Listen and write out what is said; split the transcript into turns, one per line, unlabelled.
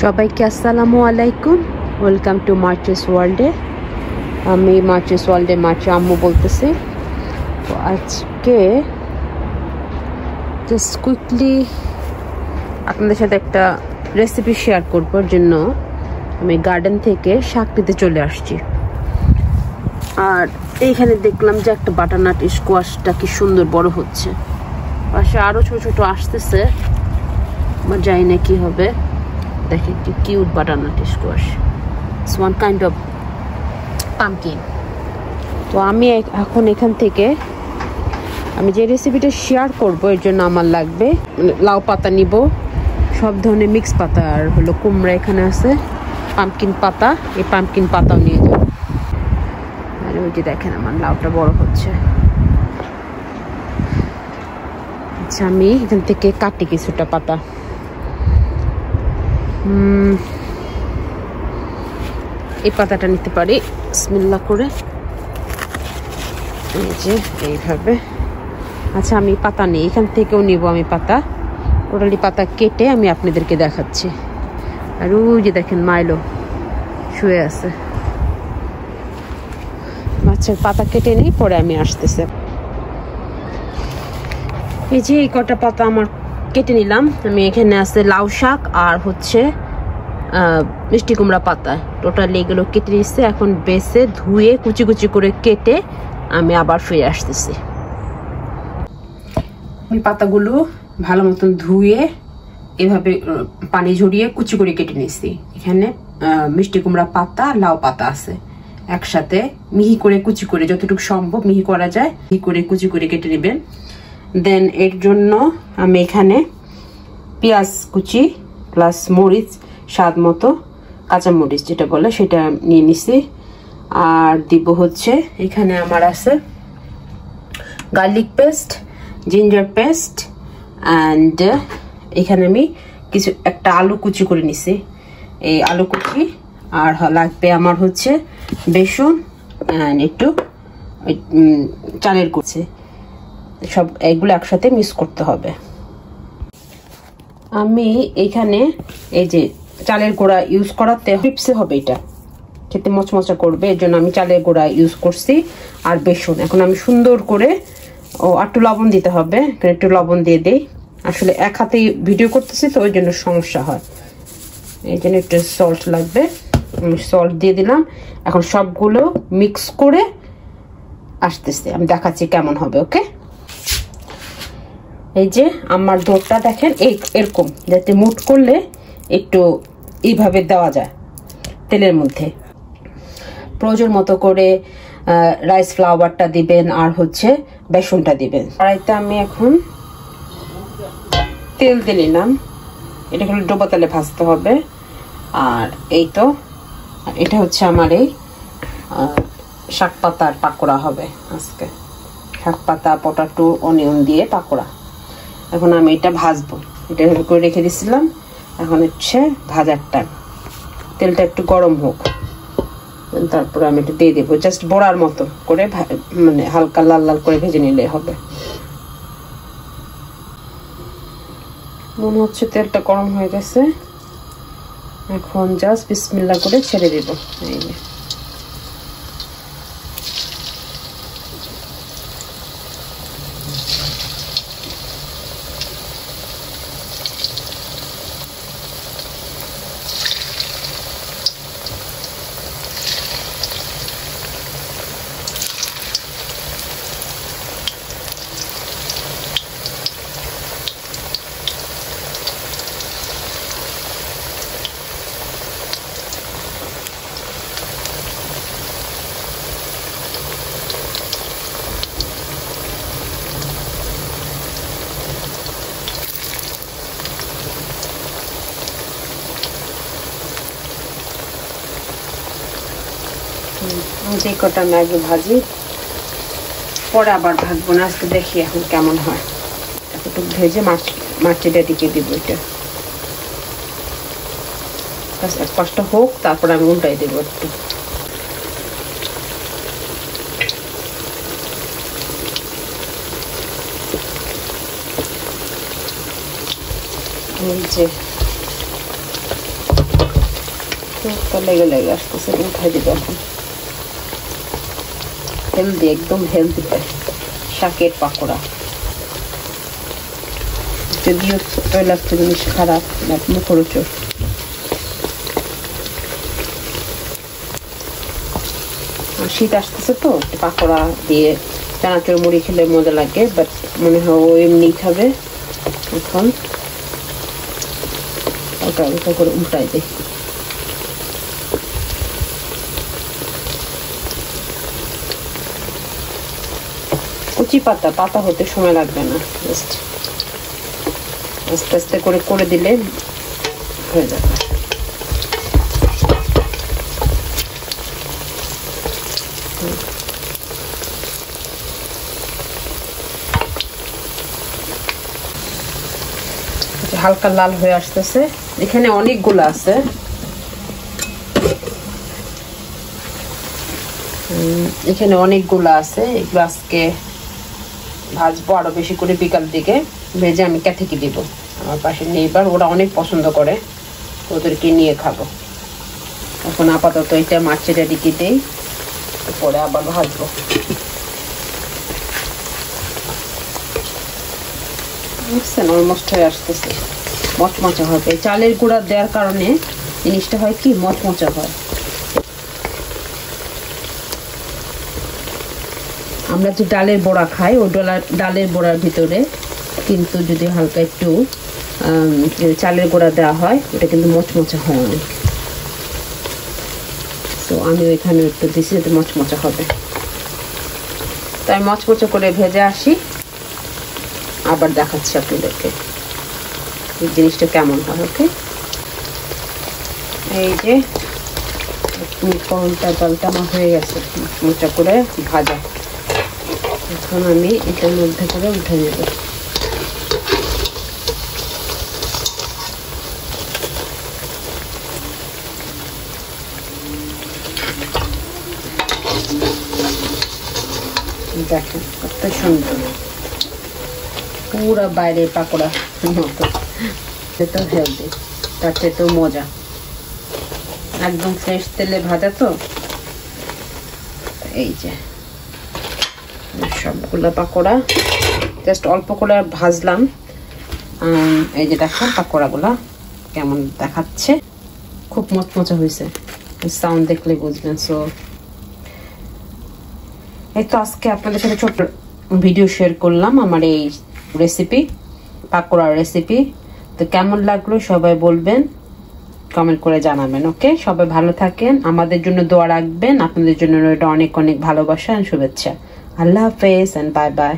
সবাইকে আসসালামু আলাইকুম, ওয়েলকাম টু মার্চেস ওয়ার্ল্ডে। আমি মার্চেস ওয়ার্ল্ডে মার্চে আম্মু বলতেছি। তো আজকে জাস্ট কুইকলি আপনাদের সাথে একটা রেসিপি শেয়ার করবার জন্য আমি গার্ডেন থেকে শাক নিতে চলে আসছি। আর এইখানে দেখলাম যে একটা বাটারনাট স্কোয়াশটা কি সুন্দর বড় হচ্ছে, পাশে আরো ছোট ছোট আসতেছে, আমার জানি না কি হবে। দেখেন কি cute butternut squash, it's one kind of pumpkin. তো আমি এখন এখান থেকে আমি যে রেসিপিটা শেয়ার করব এর জন্য আমার লাগবে লাউ পাতা নিব, সব ধরনের মিক্স পাতা, আর হলো কুমড়া এখানে আছে, পাম্পকিন পাতা, এই পাম্পকিন পাতাও নিয়ে যাব। আর ওই যে দেখেন আমার লাউটা বড় হচ্ছে। আচ্ছা, আমি এখান থেকে কাটি কিছুটা পাতা। এই পাতাটা নিতে পারি, বিসমিল্লাহ করে, এই যে এইভাবে। আচ্ছা, আমি পাতা নিই, এখান থেকেও নিব আমি পাতা, টোটালি পাতা কেটে আমি আপনাদেরকে দেখাচ্ছি। আর ওই যে দেখেন মাইলো শুয়ে আছে। আচ্ছা, পাতা কেটে নিই, পরে আমি আসতেছি। এই যে এই কটা পাতা আমার কেটে নিলাম আমি। এখানে আছে লাউ শাক আর হচ্ছে মিষ্টি কুমড়া পাতা, টোটালি এগুলো কেটে নিচ্ছে। এখন বেছে ধুয়ে কুচি কুচি করে কেটে আমি আবার ফিরে আসতেছি। আমি পাতাগুলো ভালো মতন ধুয়ে এভাবে পানি ঝরিয়ে কুচি করে কেটে নিচ্ছি। এখানে মিষ্টি কুমড়া পাতা, লাউ পাতা আছে একসাথে, মিহি করে কুচি করে, যতটুকু সম্ভব মিহি করা যায় মিহি করে কুচি করে কেটে নেবেন। দেন এর জন্য আমি এখানে পেঁয়াজ কুচি প্লাস মরিচ, স্বাদ মতো কাঁচা মরিচ যেটা বলে সেটা নিয়ে নিছি। আর দিব হচ্ছে এখানে আমার আছে garlic paste, ginger paste, and এখানে আমি একটা আলু কুচি করে নিছি, এই আলু কুচি। আর লাগবে আমার হচ্ছে বেসন অ্যান্ড একটু চালের কুচি, সব এগুলো একসাথে মিক্স করতে হবে। আমি এখানে এই যে চালের গুঁড়া ইউজ করাতে ক্রিপসে হবে, এটা খেতে মচমচা করবে, এর জন্য আমি চালের গুঁড়া ইউজ করছি। আর বেসন এখন আমি সুন্দর করে, একটু লবণ দিতে হবে, একটু লবণ দিয়ে দেই। আসলে এক হাতে ভিডিও করতেছি তো ওই জন্য সমস্যা হয়, এই জন্য একটু সল্ট লাগবে, আমি সল্ট দিয়ে দিলাম। এখন সবগুলো মিক্স করে আসতেছে, আমি দেখাচ্ছি কেমন হবে। ওকে, এই যে আমার ডোটা দেখেন এরকম, যাতে মুট করলে একটু এইভাবে দেওয়া যায় তেলের মধ্যে। প্রয়োজন মতো করে রাইস ফ্লাওয়ারটা দিবেন আর হচ্ছে বেসনটা দিবেন। কড়াইতে আমি এখন তেল দিয়ে নিলাম, এটা হলো ডোবা তেলে ভাজতে হবে। আর এই তো এটা হচ্ছে আমার এই শাক পাতার পাকোড়া হবে আজকে, শাক পাতা, পটাটো, অনিয়ন দিয়ে পাকোড়া। এখন আমি এটা ভাজবো, এটা করে রেখে দিছিলাম। এখন হচ্ছে ভাজার টাইম, তেলটা একটু গরম হোক, তারপরে আমি এটা দিয়ে দেবো। জাস্ট বড়ার মতো করে মানে হালকা লাল লাল করে ভেজে নিলে হবে। মনে হচ্ছে তেলটা গরম হয়ে গেছে, এখন জাস্ট বিসমিল্লাহ করে ছেড়ে দেবো। এই যে যে কটা আমি আগে ভাজি, পরে আবার ভাজবো না, আজকে দেখি এখন কেমন হয়। একটু ভেজে মাছটা টিকে দিব, এটা এক পাশটা হোক, তারপরে আমি উল্টাই দেবো একটু। এই যে লেগে লেগে আসতেছে, উঠাই দিব এখন। হেলদি, একদম হেলদি শাকের পাকোড়া। যদিও তৈলাক্ত জিনিস খারাপ, মুখরোচক। শীত আসতেছে তো, পাকোড়া দিয়ে চানাচুর মুড়ি খেলে মজা লাগে, বাট মনে হয় ও এমনি খাবে। এখন ওটা ওটা করে উল্টাই দিই। কুচি পাতা হতে সময় লাগবে না, জাস্ট আস্তে আস্তে করে দিলে হয়ে যাবে। হালকা লাল হয়ে আসতেছে। এখানে অনেকগুলো আছে, এগুলো আজকে ভাজবো আরো বেশি করে। বিকাল দিকে ভেজে আমি ক্যাথেকে দিব। আমার পাশে নেইবার, ওরা অনেক পছন্দ করে, ওদেরকে নিয়ে খাবো। এখন আপাতত এটা মাছের দিকে দেই, পরে আবার ভাজবো। অলমোস্ট হয়ে আসতেছে, মচমচা হবে। চালের গুঁড়া দেওয়ার কারণে জিনিসটা হয় কি, মচমচা হয়। আমরা যে ডালের বড়া খাই, ওই ডালের বড়ার ভিতরে কিন্তু যদি হালকা একটু চালের গুঁড়া দেওয়া হয়, ওটা কিন্তু মচমচা হয় অনেক। তো আমি ওইখানে একটু দিছি যাতে মচমচা হবে। তাই মচমচা করে ভেজে আসি, আবার দেখাচ্ছি আপনাদেরকে এই জিনিসটা কেমন হয়। ওকে, এই যে পাল্টা আমার হয়ে গেছে মচমচা করে ভাজা। এখন আমি এটার মধ্যে করে উঠে নেব। দেখেন কত সুন্দর, পুরা বাইরে পাকোড়া মতো। সেটাও হেলদি, তার চেয়েও মজা। একদম ফ্রেশ তেলে ভাজা তো। এই যে সবগুলো পাকোড়া জাস্ট অল্প করে ভাজলাম। এই যে দেখো পাকোড়াগুলা কেমন দেখাচ্ছে, খুব মচমচা হয়েছে। সাউন্ড দেখলে বুঝবেন। সো এই তো আজকে আপনাদের সাথে ছোট্ট ভিডিও শেয়ার করলাম আমার এই রেসিপি, পাকোড়ার রেসিপি। তো কেমন লাগলো সবাই বলবেন, কমেন্ট করে জানাবেন। ওকে, সবাই ভালো থাকেন, আমাদের জন্য দোয়া রাখবেন। আপনাদের জন্য অনেক অনেক ভালোবাসা আর শুভেচ্ছা। আল্লাহ হাফেজ এন্ড বাই বাই।